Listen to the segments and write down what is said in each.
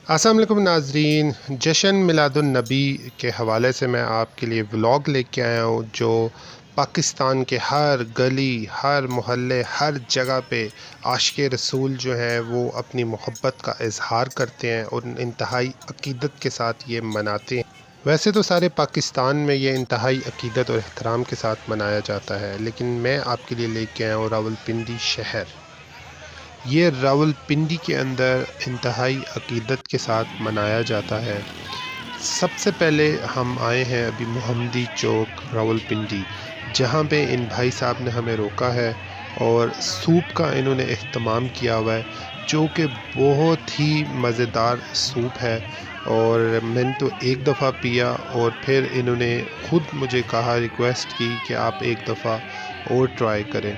अस्सलाम वालेकुम नाज़रीन। जश्न मिलादुन नबी के हवाले से मैं आपके लिए व्लॉग लेके आया हूँ जो पाकिस्तान के हर गली, हर मोहल्ले, हर जगह पे आशिक़े रसूल जो हैं वो अपनी मोहब्बत का इज़हार करते हैं और इंतहाई अक़ीदत के साथ ये मनाते हैं। वैसे तो सारे पाकिस्तान में ये इंतहाई अक़ीदत और एहतराम के साथ मनाया जाता है, लेकिन मैं आपके लिए लेके आया हूँ रावलपिंडी शहर। ये रावलपिंडी के अंदर इंतहाई अक़ीदत के साथ मनाया जाता है। सबसे पहले हम आए हैं अभी मोहम्मदी चौक रावलपिंडी, जहाँ पे इन भाई साहब ने हमें रोका है और सूप का इन्होंने एहतमाम किया हुआ है, जो कि बहुत ही मज़ेदार सूप है। और मैंने तो एक दफ़ा पिया और फिर इन्होंने ख़ुद मुझे कहा, रिक्वेस्ट की कि आप एक दफ़ा और ट्राई करें।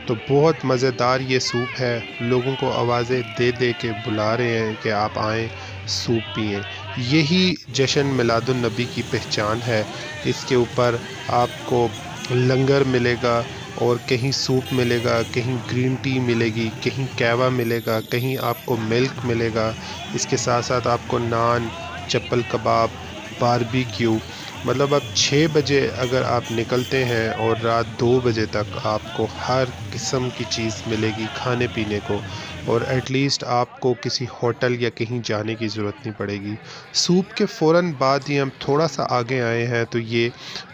तो बहुत मज़ेदार ये सूप है, लोगों को आवाज़ें दे दे के बुला रहे हैं कि आप आएँ सूप पिएँ। यही जश्न मिलादुन नबी की पहचान है। इसके ऊपर आपको लंगर मिलेगा और कहीं सूप मिलेगा, कहीं ग्रीन टी मिलेगी, कहीं कहवा मिलेगा, कहीं आपको मिल्क मिलेगा। इसके साथ साथ आपको नान, चप्पल कबाब, बारबेक्यू, मतलब अब 6 बजे अगर आप निकलते हैं और रात 2 बजे तक आपको हर किस्म की चीज़ मिलेगी खाने पीने को, और एटलीस्ट आपको किसी होटल या कहीं जाने की ज़रूरत नहीं पड़ेगी। सूप के फ़ौरन बाद ही हम थोड़ा-सा आगे आए हैं तो ये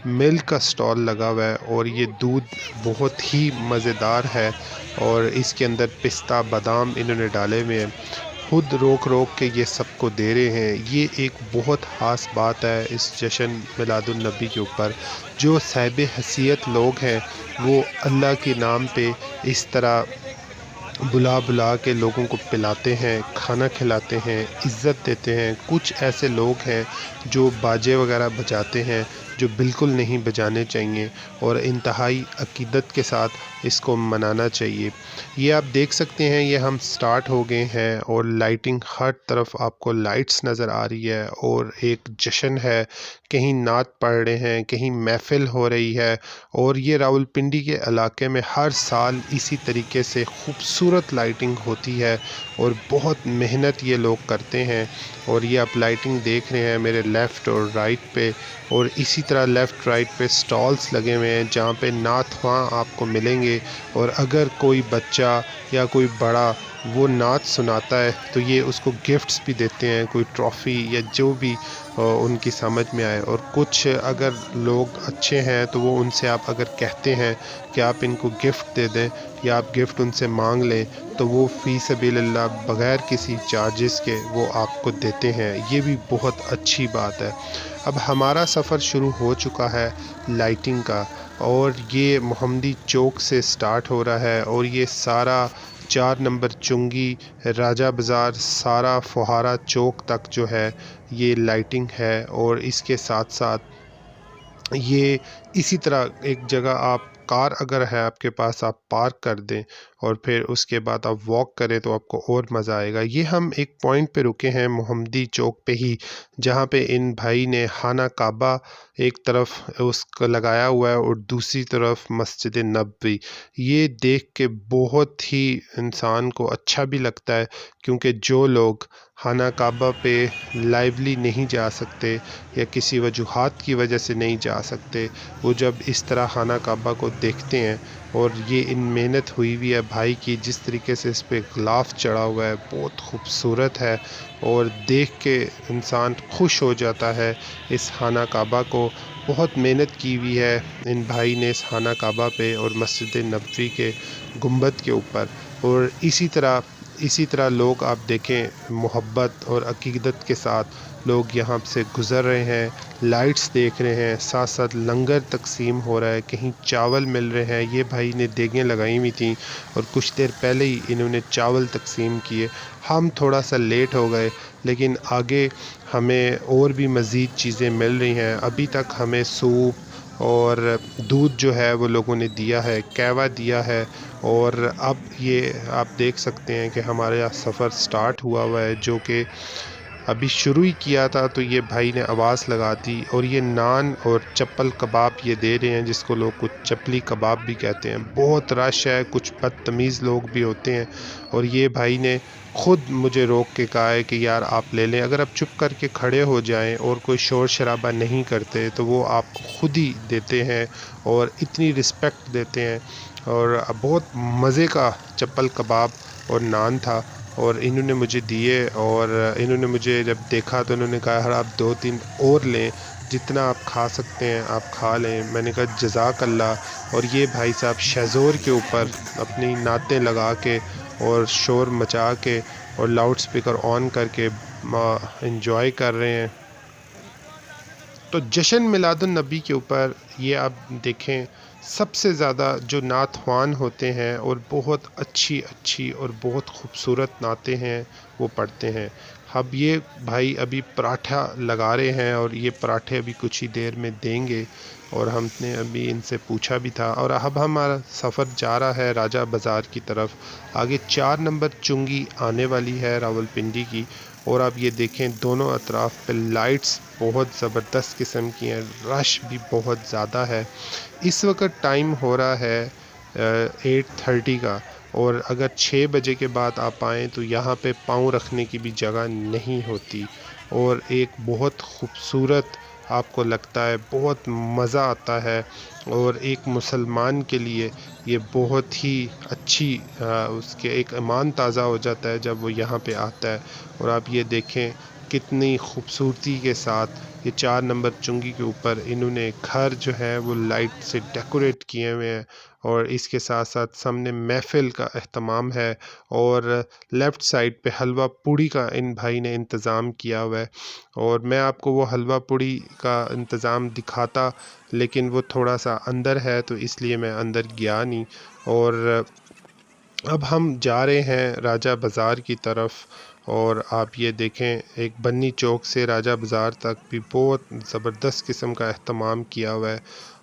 मिल्क का स्टॉल लगा हुआ है और ये दूध बहुत ही मज़ेदार है और इसके अंदर पिस्ता, बादाम इन्होंने डाले हुए हैं। खुद रोक-रोक के ये सबको दे रहे हैं। ये एक बहुत ख़ास बात है इस जश्न मिलादुन नबी के ऊपर। जो साहिब हैसियत लोग हैं वो अल्लाह के नाम पे इस तरह बुला-बुला के लोगों को पिलाते हैं, खाना खिलाते हैं, इज़्ज़त देते हैं। कुछ ऐसे लोग हैं जो बाजे वगैरह बजाते हैं, जो बिल्कुल नहीं बजाने चाहिए और इंतहाई अक़ीदत के साथ इसको मनाना चाहिए। ये आप देख सकते हैं, ये हम स्टार्ट हो गए हैं और लाइटिंग हर तरफ आपको लाइट्स नज़र आ रही है और एक जश्न है। कहीं नात पढ़ रहे हैं, कहीं महफ़िल हो रही है और ये रावलपिंडी के इलाके में हर साल इसी तरीके से खूबसूरत लाइटिंग होती है और बहुत मेहनत ये लोग करते हैं। और ये आप लाइटिंग देख रहे हैं मेरे लेफ़्ट और राइट पे, और इसी तरह लेफ़्ट राइट पे स्टॉल्स लगे हुए हैं जहाँ पे नात ख़्वां आपको मिलेंगे। और अगर कोई बच्चा या कोई बड़ा वो नात सुनाता है तो ये उसको गिफ्ट्स भी देते हैं, कोई ट्रॉफ़ी या जो भी उनकी समझ में आए। और कुछ अगर लोग अच्छे हैं तो वो उनसे आप अगर कहते हैं कि आप इनको गिफ्ट दे दें या आप गिफ्ट उनसे मांग लें तो वो फ़ी सबीलिल्लाह बग़ैर किसी चार्जेस के वो आपको देते हैं। ये भी बहुत अच्छी बात है। अब हमारा सफ़र शुरू हो चुका है लाइटिंग का, और ये मोहम्मदी चौक से स्टार्ट हो रहा है और ये सारा 4 नंबर चुंगी, राजा बाज़ार, सारा फुहारा चौक तक जो है ये लाइटिंग है। और इसके साथ-साथ ये इसी तरह एक जगह आप कार अगर है आपके पास, आप पार्क कर दें और फिर उसके बाद आप वॉक करें तो आपको और मज़ा आएगा। ये हम एक पॉइंट पे रुके हैं मोहम्मदी चौक पे ही, जहाँ पे इन भाई ने खाना काबा एक तरफ उसका लगाया हुआ है और दूसरी तरफ मस्जिद नबवी। ये देख के बहुत ही इंसान को अच्छा भी लगता है, क्योंकि जो लोग खाना काबा पे लाइवली नहीं जा सकते या किसी वजूहात की वजह से नहीं जा सकते, वो जब इस तरह खाना काबा को देखते हैं, और ये इन मेहनत हुई हुई है भाई की, जिस तरीके से इस पे गिलाफ चढ़ा हुआ है बहुत खूबसूरत है और देख के इंसान खुश हो जाता है। इस खाना काबा को बहुत मेहनत की हुई है इन भाई ने इस खाना काबा पे और मस्जिद नबवी के गुंबद के ऊपर। और इसी तरह लोग आप देखें मोहब्बत और अक़ीदत के साथ लोग यहाँ से गुज़र रहे हैं, लाइट्स देख रहे हैं, साथ साथ लंगर तकसीम हो रहा है, कहीं चावल मिल रहे हैं। ये भाई ने देगें लगाई हुई थी और कुछ देर पहले ही इन्होंने चावल तकसीम किए। हम थोड़ा सा लेट हो गए, लेकिन आगे हमें और भी मज़ीद चीज़ें मिल रही हैं। अभी तक हमें सूप और दूध जो है वो लोगों ने दिया है, कहवा दिया है। और अब ये आप देख सकते हैं कि हमारा सफ़र स्टार्ट हुआ है, जो कि अभी शुरू ही किया था तो ये भाई ने आवाज़ लगा दी और ये नान और चप्पल कबाब ये दे रहे हैं, जिसको लोग कुछ चपली कबाब भी कहते हैं। बहुत रश है, कुछ बदतमीज़ लोग भी होते हैं और ये भाई ने खुद मुझे रोक के कहा है कि यार आप ले लें, अगर आप चुप करके खड़े हो जाएं और कोई शोर शराबा नहीं करते तो वो आपको खुद ही देते हैं और इतनी रिस्पेक्ट देते हैं। और बहुत मज़े का चप्पल कबाब और नान था और इन्होंने मुझे दिए और इन्होंने मुझे जब देखा तो इन्होंने कहा यार आप 2-3 और लें, जितना आप खा सकते हैं आप खा लें। मैंने कहा जज़ाक अल्लाह। और ये भाई साहब शेज़ोर के ऊपर अपनी नातें लगा के और शोर मचा के और लाउड स्पीकर ऑन करके इंजॉय कर रहे हैं। तो जश्न मिलादुन नबी के ऊपर ये आप देखें, सबसे ज़्यादा जो नात ख़्वान होते हैं और बहुत अच्छी अच्छी और बहुत खूबसूरत नातें हैं वो पढ़ते हैं। अब ये भाई अभी पराठा लगा रहे हैं और ये पराठे अभी कुछ ही देर में देंगे और हमने अभी इनसे पूछा भी था। और अब हमारा सफ़र जा रहा है राजा बाज़ार की तरफ। आगे 4 नंबर चुंगी आने वाली है रावलपिंडी की। और आप ये देखें दोनों अतराफ़ पे लाइट्स बहुत ज़बरदस्त किस्म की हैं, रश भी बहुत ज़्यादा है। इस वक्त टाइम हो रहा है 8:30 का और अगर 6 बजे के बाद आप आएँ तो यहाँ पे पाँव रखने की भी जगह नहीं होती और एक बहुत खूबसूरत आपको लगता है, बहुत मज़ा आता है। और एक मुसलमान के लिए ये बहुत ही अच्छी उसके एक ईमान ताज़ा हो जाता है जब वो यहाँ पे आता है। और आप ये देखें कितनी खूबसूरती के साथ ये 4 नंबर चुंगी के ऊपर इन्होंने घर जो है वो लाइट से डेकोरेट किए हुए हैं और इसके साथ साथ सामने महफ़िल का एहतमाम है और लेफ़्ट साइड पे हलवा पूड़ी का इन भाई ने इंतज़ाम किया हुआ है। और मैं आपको वो हलवा पूड़ी का इंतज़ाम दिखाता, लेकिन वो थोड़ा सा अंदर है तो इसलिए मैं अंदर गया नहीं। और अब हम जा रहे हैं राजा बाज़ार की तरफ और आप ये देखें एक बन्नी चौक से राजा बाज़ार तक भी बहुत ज़बरदस्त किस्म का एहतमाम किया हुआ है।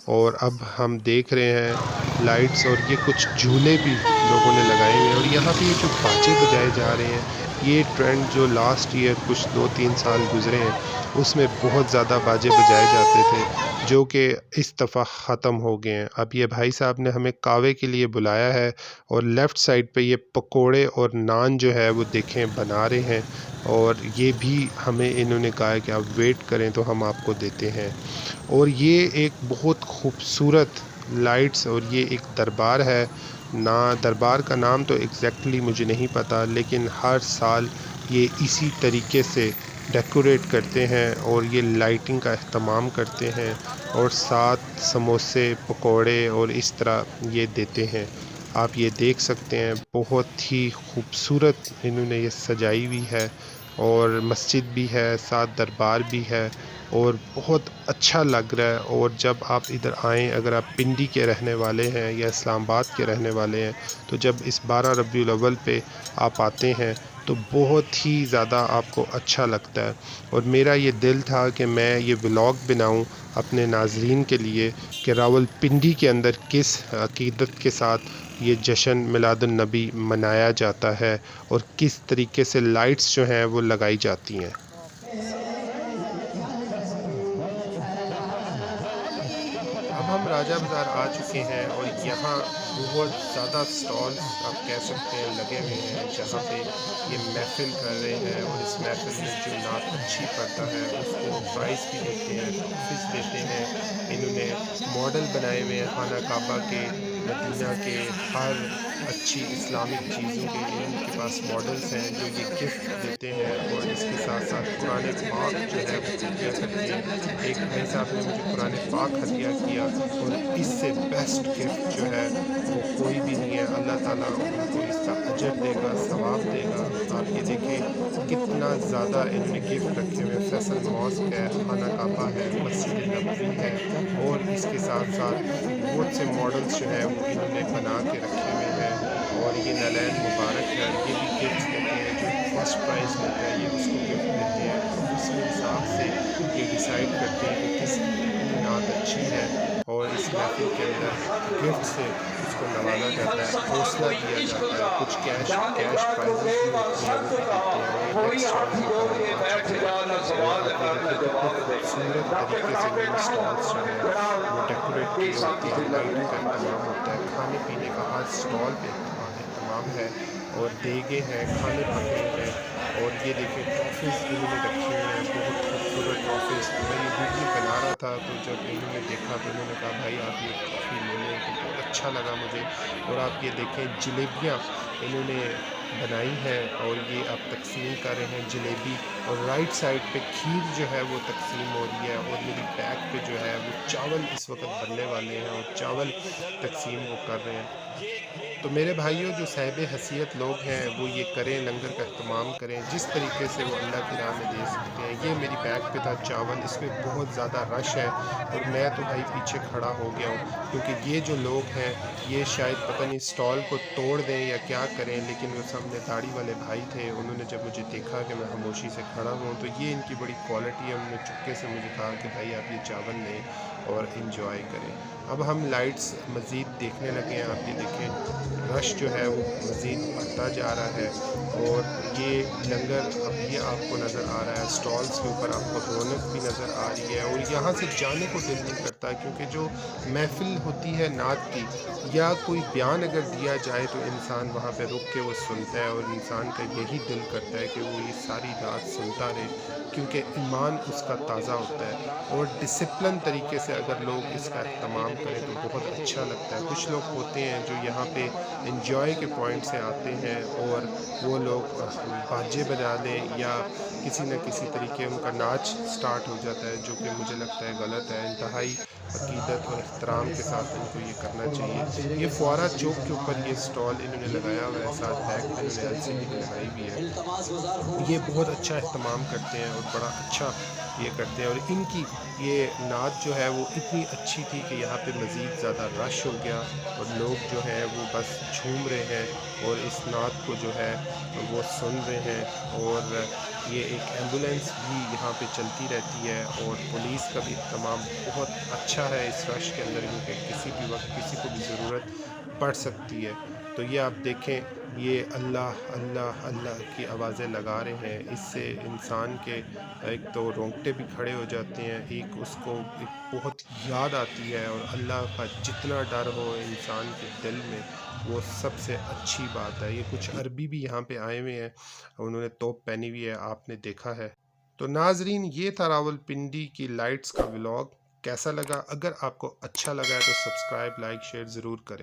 और अब हम देख रहे हैं लाइट्स और ये कुछ झूले भी लोगों ने लगाए हुए हैं। और यहाँ पे ये जो बाजे बजाए जा रहे हैं, ये ट्रेंड जो लास्ट ईयर कुछ 2-3 साल गुज़रे हैं उसमें बहुत ज़्यादा बाजे बजाए जाते थे, जो कि इस दफ़ा ख़त्म हो गए हैं। अब ये भाई साहब ने हमें कावे के लिए बुलाया है और लेफ़्ट साइड पे ये पकोड़े और नान जो है वो देखें बना रहे हैं और ये भी हमें इन्होंने कहा है कि आप वेट करें तो हम आपको देते हैं। और ये एक बहुत खूबसूरत लाइट्स और ये एक दरबार है ना, दरबार का नाम तो एग्जैक्टली मुझे नहीं पता, लेकिन हर साल ये इसी तरीके से डेकोरेट करते हैं और ये लाइटिंग का अहतमाम करते हैं और साथ समोसे पकोड़े और इस तरह ये देते हैं। आप ये देख सकते हैं बहुत ही खूबसूरत इन्होंने ये सजाई हुई है और मस्जिद भी है, साथ दरबार भी है और बहुत अच्छा लग रहा है। और जब आप इधर आएँ, अगर आप पिंडी के रहने वाले हैं या इस्लामाबाद के रहने वाले हैं, तो जब इस 12 रबीउल अव्वल पे आप आते हैं तो बहुत ही ज़्यादा आपको अच्छा लगता है। और मेरा ये दिल था कि मैं ये व्लॉग बनाऊं अपने नाज़रीन के लिए कि रावलपिंडी के अंदर किस अक़ीदत के साथ ये जश्न मिलादुन नबी मनाया जाता है और किस तरीके से लाइट्स जो हैं वो लगाई जाती हैं। अब हम राजा बाज़ार आ चुके हैं और यहाँ बहुत ज़्यादा स्टॉल्स आप कह सकते हैं लगे हुए हैं, जहाँ पे ये महफ़िल कर रहे हैं और इस महफ़िल में जो नात अच्छी पढ़ता है उसको प्राइज़ भी देते हैं, तोहफ़े देते हैं। इन्होंने मॉडल बनाए हुए हैं खाना काबा के, मदीना के, हर अच्छी इस्लामिक चीज़ों के इनके पास मॉडल्स हैं जो ये गिफ्ट देते हैं। और इसके साथ साथ कुरान पाक जो है वो हदिया करते हैं। एक भाई साहब ने मुझे कुरान पाक हदिया किया और इससे बेस्ट गिफ्ट जो है वो कोई भी नहीं है। अल्लाह ताला उनको इसका अजर देगा, सवाब देगा। आप ये देखें कितना ज़्यादा इन्होंने गिफ्ट रखे हुए हैं। फैसल मॉस्क है, खाना काबा है, मस्जिद नबवी है और इसके साथ साथ बहुत से मॉडल्स जो है वो इन्होंने बना के रखे हुए हैं। और ये नलैन मुबारक है, ये भी गिफ्ट देते हैं, जो फर्स्ट प्राइज़ मिलता है ये उसको गिफ्ट देते हैं और उसी हिसाब से ये डिसाइड करते हैं कि किसकी नात अच्छी है। और इस इस महफिल के अंदर गिफ्ट से उसको नवाजा जाता है, हौसला दिया जाता है, कुछ कैश प्राइजेस भी होती हैं वो भी देते हैं। ये नेक्स्ट स्टॉल की तरफ हम आ चुके हैं और आप ये देखिए कितने खूबसूरत तरीके से ये स्टॉल्स जो है वो डेकोरेट की होती है, लाइटिंग का इंतजाम होता है, खाने पीने का हर स्टॉल पे इंतजाम है और देगे हैं, खाने पक रहे हैं। और ये देखिए ट्रॉफीज़ इन्होंने रखी हुई हैं, बहुत खूबसूरत ट्रॉफीज़। मैं ये वीडियो बना रहा था तो जब इन्होंने देखा तो इन्होंने कहा भाई आप ये ट्रॉफी ले लें, तो बहुत अच्छा लगा मुझे। और आप ये देखें जलेबियाँ इन्होंने बनाई हैं और ये आप तकसीम कर रहे हैं जलेबी, और राइट साइड पे खीर जो है वो तकसीम हो रही है, और मेरी बैक पे जो है वो चावल इस वक्त बनने वाले हैं और चावल तकसीम वो कर रहे हैं। तो मेरे भाइयों जो साहिब हैसियत लोग हैं वो ये करें, लंगर का अहतमाम करें जिस तरीके से वो अल्लाह की राह में दे सकते हैं। ये मेरी बैग पे था चावल, इसमें बहुत ज़्यादा रश है और मैं तो भाई पीछे खड़ा हो गया हूँ, क्योंकि ये जो लोग हैं ये शायद पता नहीं स्टॉल को तोड़ दें या क्या करें, लेकिन वो सामने दाढ़ी वाले भाई थे, उन्होंने जब मुझे देखा कि मैं खामोशी से खड़ा हूँ तो ये इनकी बड़ी क्वालिटी है, उन्होंने चुपके से मुझे कहा कि भाई आप ये चावल लें और इंजॉय करें। अब हम लाइट्स मज़ीद देखने लगे हैं, आप ये देखें रश जो है वो मज़ीद बढ़ता जा रहा है और ये लंगर अब ये आपको नज़र आ रहा है, स्टॉल्स के ऊपर आपको रौनक भी नज़र आ रही है और यहाँ से जाने को दिल नहीं करता, क्योंकि जो महफिल होती है नात की या कोई बयान अगर दिया जाए तो इंसान वहाँ पे रुक के वो सुनता है और इंसान का यही दिल करता है कि वो ये सारी रात सुनता रहे, क्योंकि ईमान उसका ताज़ा होता है। और डिसिप्लिन तरीके से अगर लोग इसका इह्तमाम करें तो बहुत अच्छा लगता है। कुछ लोग होते हैं जो यहाँ पे एंजॉय के पॉइंट से आते हैं और वो लोग बाजे बजा लें या किसी न किसी तरीके उनका नाच स्टार्ट हो जाता है, जो कि मुझे लगता है गलत है। इंतहाई अकीदत और एहतराम के साथ इनको ये करना चाहिए। ये फुआरा चौक के ऊपर ये स्टॉल इन्होंने लगाया हुआ है, साथ बैक पे इन्होंने एलसीडी भी लगाई हुई है। ये बहुत अच्छा एहतमाम करते हैं और बड़ा अच्छा ये करते हैं, और इनकी ये नात जो है वो इतनी अच्छी थी कि यहाँ पे मज़ीद ज़्यादा रश हो गया और लोग जो हैं वो बस झूम रहे हैं और इस नात को जो है वो सुन रहे हैं। और ये एक एम्बुलेंस भी यहाँ पे चलती रहती है और पुलिस का भी इत्तमाम बहुत अच्छा है इस रश के अंदर, क्योंकि किसी भी वक्त किसी को भी ज़रूरत पड़ सकती है। तो ये आप देखें ये अल्लाह अल्लाह अल्लाह की आवाज़ें लगा रहे हैं, इससे इंसान के एक तो रोंगटे भी खड़े हो जाते हैं, एक उसको एक बहुत याद आती है, और अल्लाह का जितना डर हो इंसान के दिल में वो सबसे अच्छी बात है। ये कुछ अरबी भी यहाँ पे आए हुए हैं, उन्होंने तोप पहनी हुई है, आपने देखा है। तो नाजरीन ये था रावलपिंडी की लाइट्स का व्लॉग। कैसा लगा? अगर आपको अच्छा लगा है तो सब्सक्राइब लाइक शेयर ज़रूर करें।